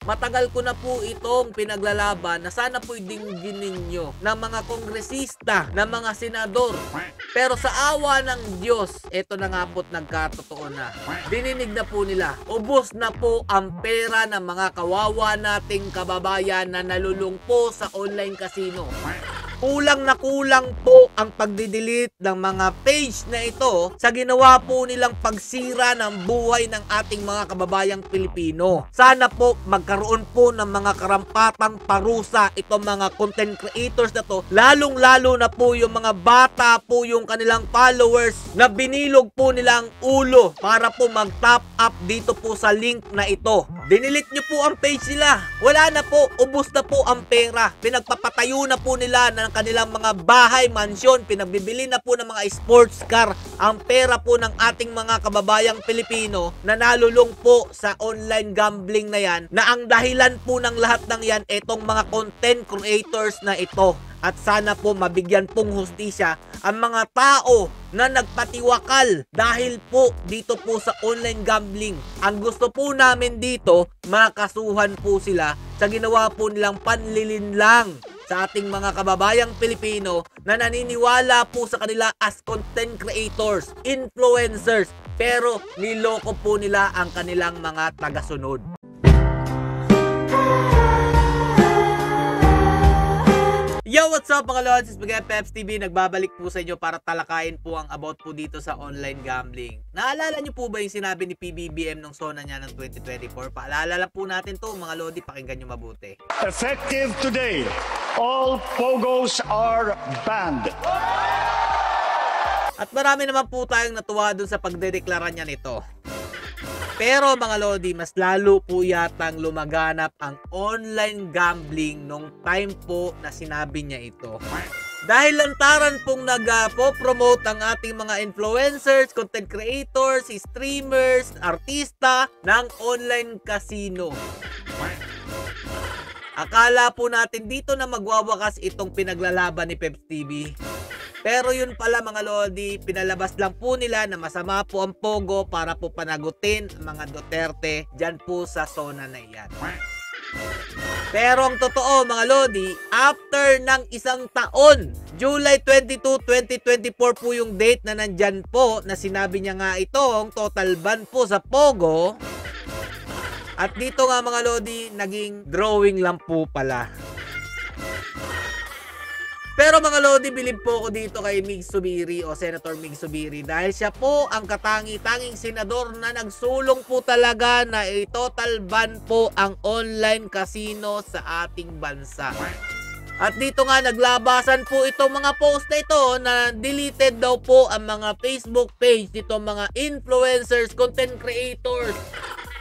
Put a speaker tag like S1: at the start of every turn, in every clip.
S1: Matagal ko na po itong pinaglalaban na sana po dinggin ninyo ng mga kongresista, ng mga senador. Pero sa awa ng Diyos, eto na nga po't nagkatotoo na. Dininig na po nila. Ubos na po ang pera ng mga kawawa nating kababayan na nalulungpo sa online casino. Kulang na kulang po ang pagdidelete ng mga page na ito sa ginawa po nilang pagsira ng buhay ng ating mga kababayang Pilipino. Sana po magkaroon po ng mga karampatang parusa itong mga content creators na to, lalong-lalo na po yung mga bata po yung kanilang followers na binilog po nilang ulo para po mag-top up dito po sa link na ito. Dinilit nyo po ang page nila. Wala na po, ubos na po ang pera. Pinagpapatayo na po nila ng kanilang mga bahay, mansyon, pinagbibili na po ng mga sports car. Ang pera po ng ating mga kababayang Pilipino na nalulung po sa online gambling na yan, na ang dahilan po ng lahat ng yan, itong mga content creators na ito. At sana po mabigyan pong hustisya ang mga tao na nagpatiwakal dahil po dito po sa online gambling. Ang gusto po namin dito, makasuhan po sila sa ginawa po nilang panlilinlang sa ating mga kababayang Pilipino na naniniwala po sa kanila as content creators, influencers, pero niloko po nila ang kanilang mga tagasunod. Yo, what's up mga lods? It's Spaghetti Peps TV. Nagbabalik po sa inyo para talakayin po ang about po dito sa online gambling. Naalala nyo po ba yung sinabi ni PBBM nung SONA niya ng 2024? Paalala lang po natin to mga lodi, pakinggan nyo mabuti.
S2: Effective today, all POGOs are banned.
S1: At marami naman po tayong natuwa dun sa pagdedeklara niya nito. Pero mga lodi, mas lalo po yatang lumaganap ang online gambling nung time po na sinabi niya ito. Dahil lantaran pong nag-promote ang ating mga influencers, content creators, streamers, artista ng online casino. Akala po natin dito na magwawakas itong pinaglalaban ni Peps TV. Pero yun pala mga lodi, pinalabas lang po nila na masama po ang Pogo para po panagutin ang mga Duterte dyan po sa SONA na yan. Pero ang totoo mga lodi, after ng isang taon, July 22, 2024 po yung date na nandyan po na sinabi niya nga itong total ban po sa Pogo. At dito nga mga lodi, naging drawing lang po pala. Pero mga lodi, bilib po ako dito kay Mig Zubiri o Senator Mig Zubiri dahil siya po ang katangi-tanging senador na nagsulong po talaga na total ban po ang online casino sa ating bansa. At dito nga naglabasan po itong mga post na ito na deleted daw po ang mga Facebook page nito mga influencers, content creators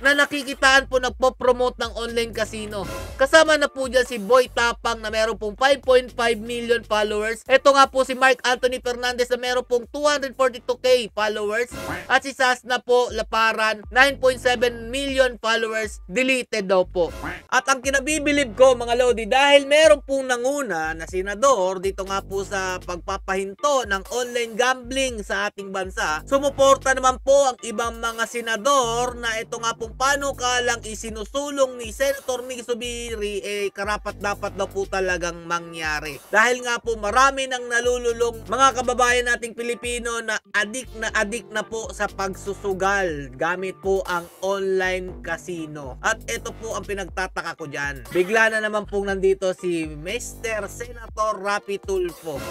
S1: na nakikitaan po nagpo-promote ng online casino. Kasama na po dyan si Boy Tapang na meron pong 5.5 million followers. Ito nga po si Mark Anthony Fernandez na meron pong 242k followers. At si Sasna po Laparan, 9.7 million followers, deleted daw po. At ang kinabibilib ko mga lodi, dahil meron pong nanguna na senador dito nga po sa pagpapahinto ng online gambling sa ating bansa, sumuporta naman po ang ibang mga senador na ito nga po paano ka lang isinusulong ni Senator Mig Zubiri, karapat dapat daw po talagang mangyari. Dahil nga po marami nang nalululong mga kababayan nating Pilipino na adik na po sa pagsusugal gamit po ang online casino. At ito po ang pinagtataka ko dyan. Bigla na naman pong nandito si Mr. Senator Rapi Tulfo.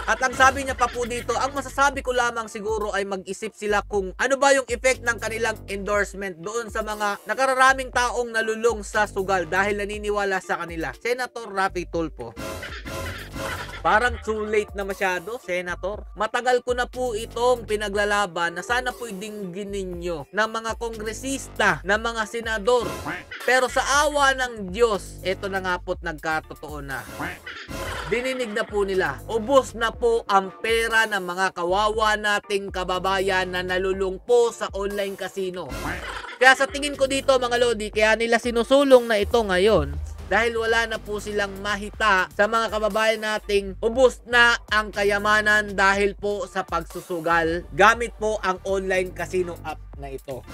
S1: At ang sabi niya pa po dito, ang masasabi ko lamang siguro ay mag-isip sila kung ano ba yung effect ng kanilang endorsement doon sa mga nakararaming taong nalulong sa sugal dahil naniniwala sa kanila. Senator Rapi Tulfo. Parang too late na masyado, Senator. Matagal ko na po itong pinaglalaban na sana po dinggin ninyo ng mga kongresista, ng mga senador. Pero sa awa ng Diyos, eto na nga po't nagkatotoo na. Dininig na po nila. Ubos na po ang pera ng mga kawawa nating kababayan na nalulung po sa online casino. Kaya sa tingin ko dito mga lodi, kaya nila sinusulong na ito ngayon dahil wala na po silang mahita sa mga kababayan nating ubos na ang kayamanan dahil po sa pagsusugal gamit po ang online casino app na ito.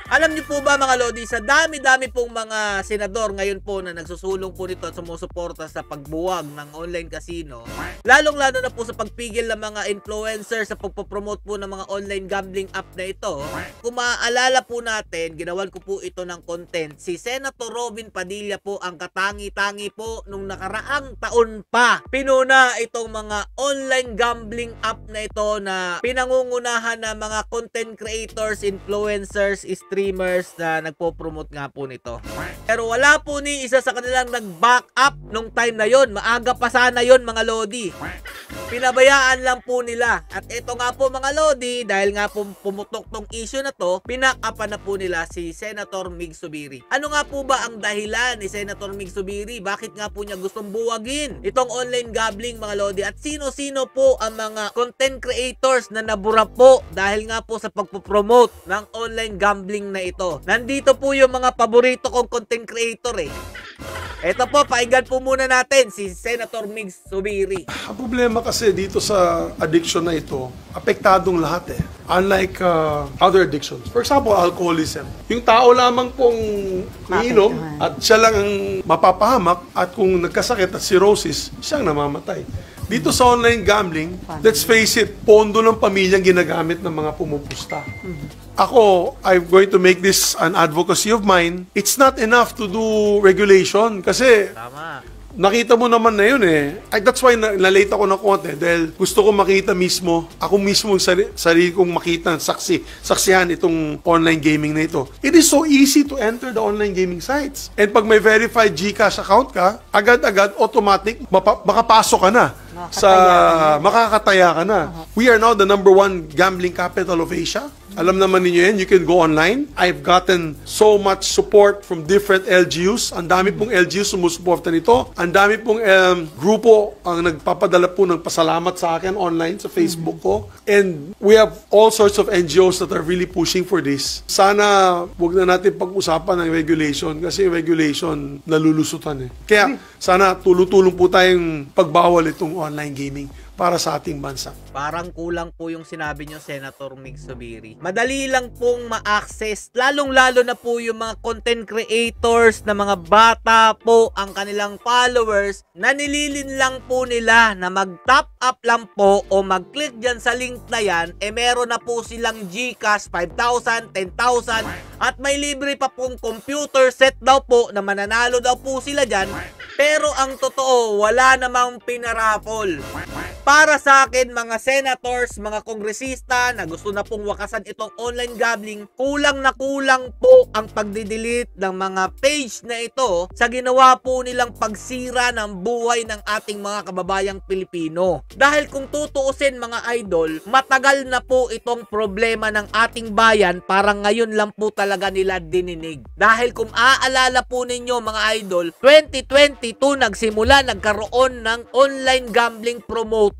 S1: Alam niyo po ba mga Lodi, sa dami-dami pong mga senador ngayon po na nagsusulong po nito at sumusuporta sa pagbuwag ng online casino, lalong-lalo na po sa pagpigil ng mga influencer sa pagpopromote po ng mga online gambling app na ito. Kung maaalala po natin, ginawan ko po ito ng content. Si Senator Robin Padilla po ang katangi-tangi po nung nakaraang taon pa. Pinuna itong mga online gambling app na ito na pinangungunahan ng mga content creators, influencers, streamers na nagpo-promote nga po nito. Pero wala po ni isa sa kanilang nag-back up nung time na yon. Maaga pa sana yon mga Lodi. Pinabayaan lang po nila. At ito nga po mga Lodi, dahil nga po pumutok tong issue na to, pinak-upan na po nila si Senator Mig Zubiri. Ano nga po ba ang dahilan ni Senator Mig Zubiri? Bakit nga po niya gustong buwagin itong online gambling mga Lodi? At sino-sino po ang mga content creators na nabura po dahil nga po sa pagpopromote ng online gambling na ito? Nandito po yung mga paborito kong content creator eh. Ito po, painggan po muna natin si Senator Mig Zubiri.
S3: Ang problema kasi dito sa addiction na ito, apektadong lahat eh. Unlike other addictions. For example, alcoholism. Yung tao lamang pong iinom at siya lang ang mapapahamak at kung nagkasakit at cirrhosis, siyang namamatay. Dito sa online gambling, let's face it, pondo ng pamilyang ginagamit ng mga pumupusta. Ako, I'm going to make this an advocacy of mine. It's not enough to do regulation kasi
S1: Tama.
S3: nakita mo naman na yun eh. That's why na-late ako ng konti dahil gusto ko makita mismo, ako mismo sarili kong makita, saksihan itong online gaming na ito. It is so easy to enter the online gaming sites. And pag may verified GCash account ka, agad-agad, automatic, makapasok ka na. Makakataya ka na. We are now the #1 gambling capital of Asia. Alam naman ninyo yan, you can go online. I've gotten so much support from different LGUs. Ang dami pong LGUs sumusuporta nito. Ang dami pong grupo ang nagpapadala po ng pasalamat sa akin online sa Facebook ko. And we have all sorts of NGOs that are really pushing for this. Sana wag na natin pag-usapan ng regulation kasi regulation nalulusutan eh. Kaya sana tulong-tulong po tayong pagbawal itong online gaming para sa ating bansa.
S1: Parang kulang po yung sinabi niyo, Senator Mig Zubiri. Madali lang pong ma-access, lalong-lalo na po yung mga content creators na mga bata po ang kanilang followers, na nililin lang po nila na mag-top up lang po o mag-click dyan sa link na yan, meron na po silang GCash, 5,000, 10,000, at may libre pa pong computer set daw po na mananalo daw po sila dyan. Pero ang totoo, wala namang pinaraffle. Para sa akin, mga senators, mga kongresista na gusto na pong wakasan itong online gambling, kulang na kulang po ang pagdidelete ng mga page na ito sa ginawa po nilang pagsira ng buhay ng ating mga kababayang Pilipino. Dahil kung tutuusin mga idol, matagal na po itong problema ng ating bayan, parang ngayon lang po talaga nila dininig. Dahil kung aalala po ninyo mga idol, 2022 nagkaroon ng online gambling promoter.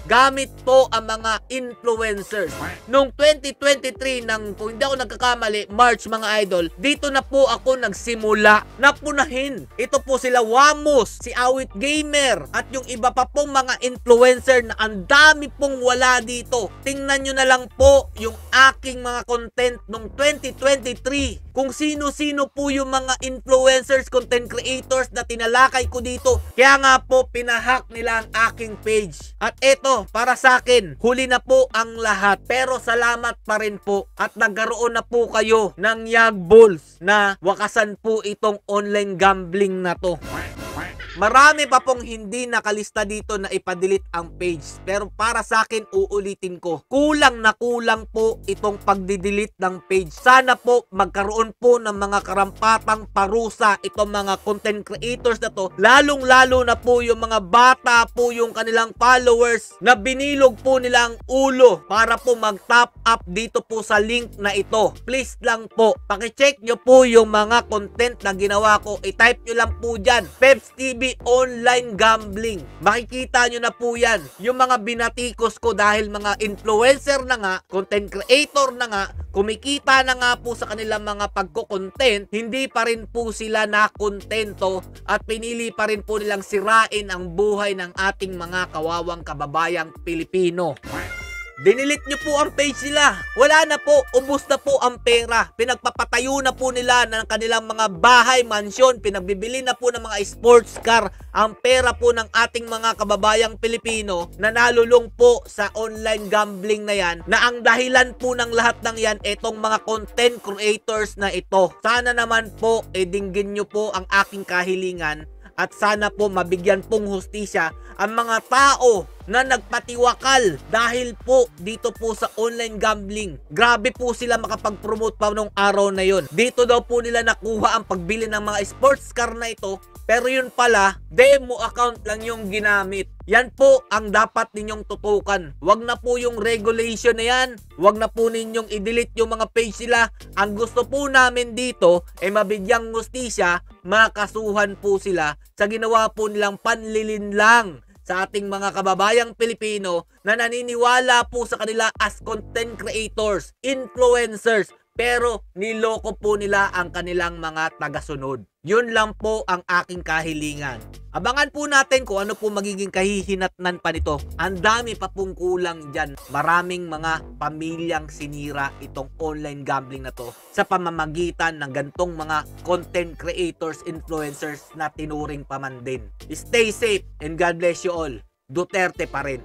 S1: Gamit po ang mga influencers. Noong 2023, kung hindi ako nagkakamali, March mga idol, dito na po ako nagsimula na punahin. Ito po sila Wamos, si Awit Gamer, at yung iba pa pong mga influencer na ang dami pong wala dito. Tingnan nyo na lang po yung aking mga content noong 2023. Kung sino-sino po yung mga influencers, content creators na tinalakay ko dito. Kaya nga po, pinahack nila ang aking page. At eto, para sa akin, huli na po ang lahat. Pero salamat pa rin po. At nagkaroon na po kayo ng Yag Bulls na wakasan po itong online gambling na to. Marami pa pong hindi nakalista dito na ipadelete ang page. Pero para sa akin, uulitin ko, kulang na kulang po itong pagdidelete ng page. Sana po magkaroon po ng mga karampatang parusa itong mga content creators na to. Lalong-lalo na po yung mga bata po yung kanilang followers na binilog po nila ang ulo para po mag-top up dito po sa link na ito. Please lang po, pakicheck nyo po yung mga content na ginawa ko. I-type nyo lang po dyan, Peps TV online gambling. Makikita nyo na po yan. Yung mga binatikos ko dahil mga influencer na nga, content creator na nga, kumikita na nga po sa kanilang mga pagko-content, hindi pa rin po sila nakontento at pinili pa rin po nilang sirain ang buhay ng ating mga kawawang kababayang Pilipino. Dinilit nyo po ang page nila. Wala na po, ubos na po ang pera. Pinagpapatayo na po nila ng kanilang mga bahay, mansyon, pinagbibili na po ng mga sports car. Ang pera po ng ating mga kababayang Pilipino na nalulung po sa online gambling na yan, na ang dahilan po ng lahat ng yan, itong mga content creators na ito. Sana naman po, dinggin nyo po ang aking kahilingan at sana po mabigyan pong hustisya ang mga tao na nagpatiwakal dahil po dito po sa online gambling. Grabe po sila makapag-promote pa nung araw na yon. Dito daw po nila nakuha ang pagbili ng mga sports car na ito, pero yun pala, demo account lang yung ginamit. Yan po ang dapat ninyong tutukan. Wag na po yung regulation na yan. Wag na po ninyong i-delete yung mga page nila. Ang gusto po namin dito ay mabigyang hustisya, makasuhan po sila sa ginawa po nilang panlilinlang sa ating mga kababayang Pilipino na naniniwala po sa kanila as content creators, influencers, pero niloko po nila ang kanilang mga tagasunod. Yun lang po ang aking kahilingan. Abangan po natin kung ano po magiging kahihinatnan pa nito. Ang dami pa pong kulang dyan. Maraming mga pamilyang sinira itong online gambling na to sa pamamagitan ng gantong mga content creators, influencers na tinuring pa man din. Stay safe and God bless you all. Duterte pa rin.